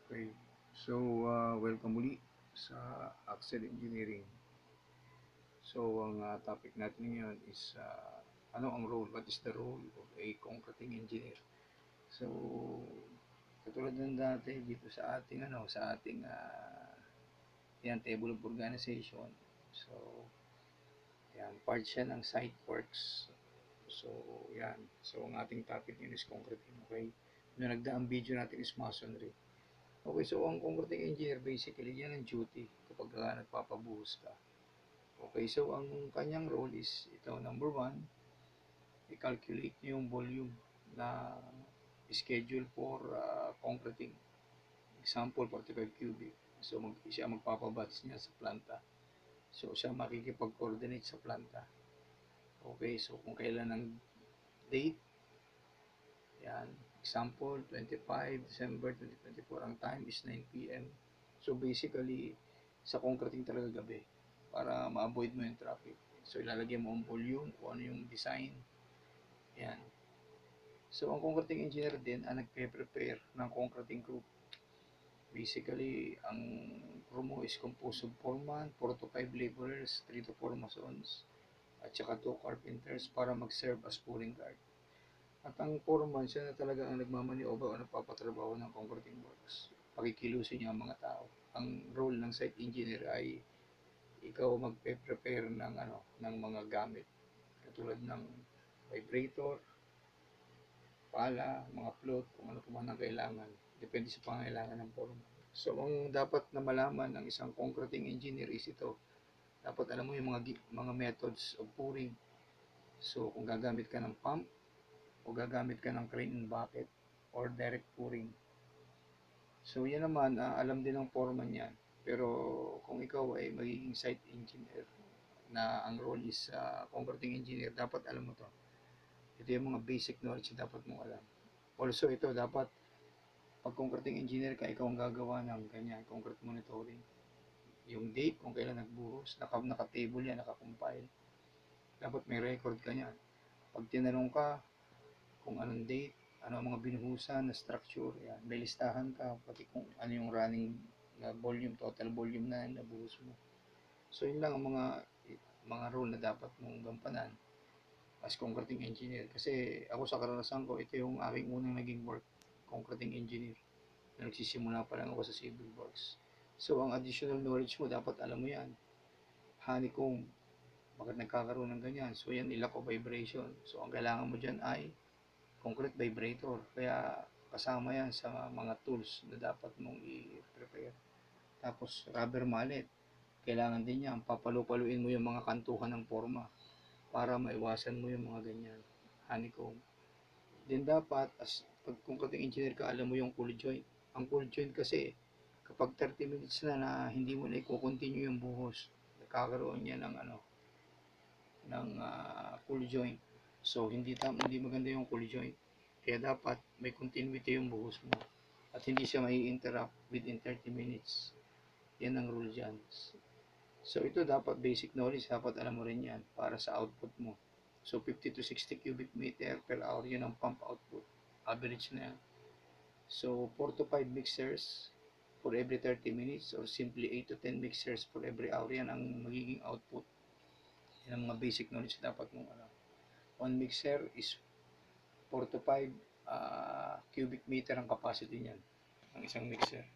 Okay. So, welcome muli sa Axel Engineering. So, ang topic natin ngayon is ano ang role, what is the role of a concreting engineer? So, katulad ng dati dito sa ating yan, table of organization. So, yan, part siya ng site works. So, yan. So, ang ating topic ngayon is concreting, okay? Yung nagdaang video natin is masonry. Okay, so ang concreting engineer basically yan ang duty kapag nagpapabuhos ka. Okay, so ang kanyang role is ito, number one, i-calculate niyo yung volume na schedule for concreting. Example, 45 cubic. So siya magpapabatch niya sa planta. So siya makikipag-coordinate sa planta. Okay, so kung kailan ang date, yan, example, 25 December 2024, ang time is 9 p.m. So basically, sa concreting talaga gabi para ma-avoid mo yung traffic. So ilalagay mo ang volume, kung ano yung design. Yan. So ang concreting engineer din ang nagpe-prepare ng concreting group. Basically, ang crew mo is composed of 4 man, 4 to 5 laborers, 3 to 4 masons, at saka 2 carpenters para mag-serve as pulling guard. At ang foreman, siya na talaga ang nagmamaniobra o nagpapatrabaho ng concreting works. Pakikilusin niya ang mga tao. Ang role ng site engineer ay ikaw magpe-prepare ng mga gamit katulad ng vibrator, pala, mga float, kung ano pa man ang kailangan. Depende sa pangailangan ng foreman. So, ang dapat na malaman ng isang concreting engineer is ito. Dapat alam mo yung mga methods of pouring. So, kung gagamit ka ng pump, o gagamit ka ng crane and bucket, or direct pouring. So, yan naman, alam din ng foreman yan. Pero, kung ikaw ay magiging site engineer, na ang role is concreting engineer, dapat alam mo to. Ito yung mga basic knowledge na dapat mong alam. Also, ito, dapat pag concreting engineer ka, ikaw ang gagawa ng ganyan, concrete monitoring. Yung date, kung kailan nagbuhos, naka-table yan, naka-compile. Dapat may record ka niyan. Pag tinanong ka kung anong date, ano ang mga binuhusan na structure, yan, may listahan ka, pati kung ano yung running na volume, total volume na nabuhos mo. So, yun lang ang mga role na dapat mong gampanan as concreting engineer. Kasi ako sa karanasan ko, ito yung aking unang naging work, concreting engineer. Na nagsisimula pa lang ako sa civil works. So, ang additional knowledge mo, dapat alam mo yan. Honeycomb, bakit nagkakaroon ng ganyan? So, yan, lack of vibration. So, ang kailangan mo dyan ay concrete vibrator. Kaya, kasama yan sa mga tools na dapat mong i-prepare. Tapos, rubber mallet. Kailangan din yan. Papalu-paluin mo yung mga kantuhan ng forma para maiwasan mo yung mga ganyan. Honeycomb. Then, dapat, pag concreting engineer ka, alam mo yung cool joint. Ang cool joint kasi, kapag 30 minutes na hindi mo na i-continue yung buhos, nagkakaroon niya ng cool joint. So, hindi maganda yung cool joint. Kaya dapat may continuity yung buhos mo. At hindi siya may interrupt within 30 minutes. Yan ang rule dyan. So, ito dapat basic knowledge. Dapat alam mo rin yan para sa output mo. So, 50 to 60 cubic meter per hour yun ang pump output. Average na yan. So, 4 to 5 mixers for every 30 minutes or simply 8 to 10 mixers for every hour. Yan ang magiging output. Yan ang mga basic knowledge na dapat mong alam. One mixer is 4 to 5 cubic meter ang capacity niyan ng isang mixer.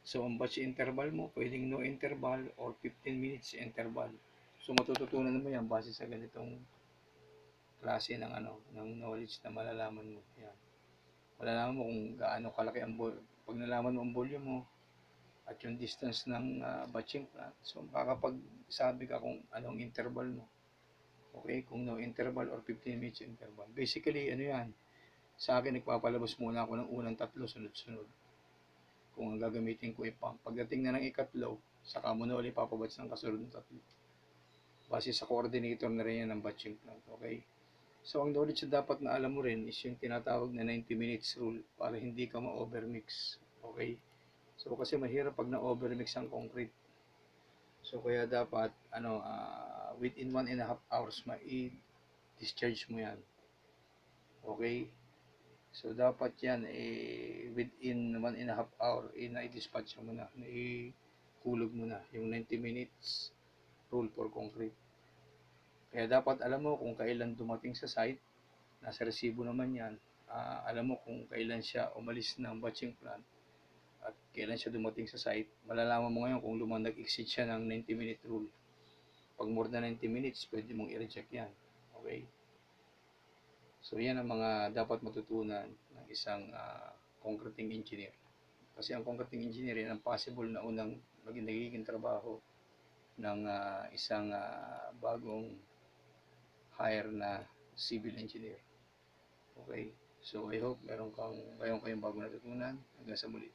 So, ang batch interval mo, pwedeng no interval or 15 minutes interval. So, matututunan mo yan base sa ganitong klase ng knowledge na malalaman mo. Yan. Malalaman mo kung gaano kalaki ang pag nalaman mo ang volume mo at yung distance ng batching plant. So, makakapagsabi ka kung anong interval mo. Okay, kung no interval or 15 minutes interval. Basically, ano yan, sa akin, nagpapalabas muna ako ng unang tatlo, sunod-sunod. Kung ang gagamitin ko i-pump. Pagdating na ng ikatlo, saka mo na ulit papabatch ng kasunod ng tatlo. Base sa coordinator na rin yan ng batching plant. Okay? So, ang knowledge na dapat na alam mo rin is yung tinatawag na 90 minutes rule para hindi ka ma-overmix. Okay? So, kasi mahirap pag na-overmix ang concrete. So, kaya dapat, within 1.5 hours, ma-discharge mo yan. Okay? So, dapat yan, within 1.5 hour, na-dispatch mo na, kulog mo na, yung 90 minutes rule for concrete. Kaya dapat alam mo kung kailan dumating sa site, nasa resibo naman yan, alam mo kung kailan siya umalis ng batching plant, at kailan siya dumating sa site. Malalaman mo ngayon kung nag-exceed siya ng 90-minute rule. Pag more than 90 minutes, pwede mong i-reject yan. Okay? So, yan ang mga dapat matutunan ng isang concreting engineer. Kasi ang concreting engineer, yan ang possible na unang nagiging trabaho ng isang bagong hire na civil engineer. Okay? So, I hope meron kayong bagong natutunan. Hanggang sa muli.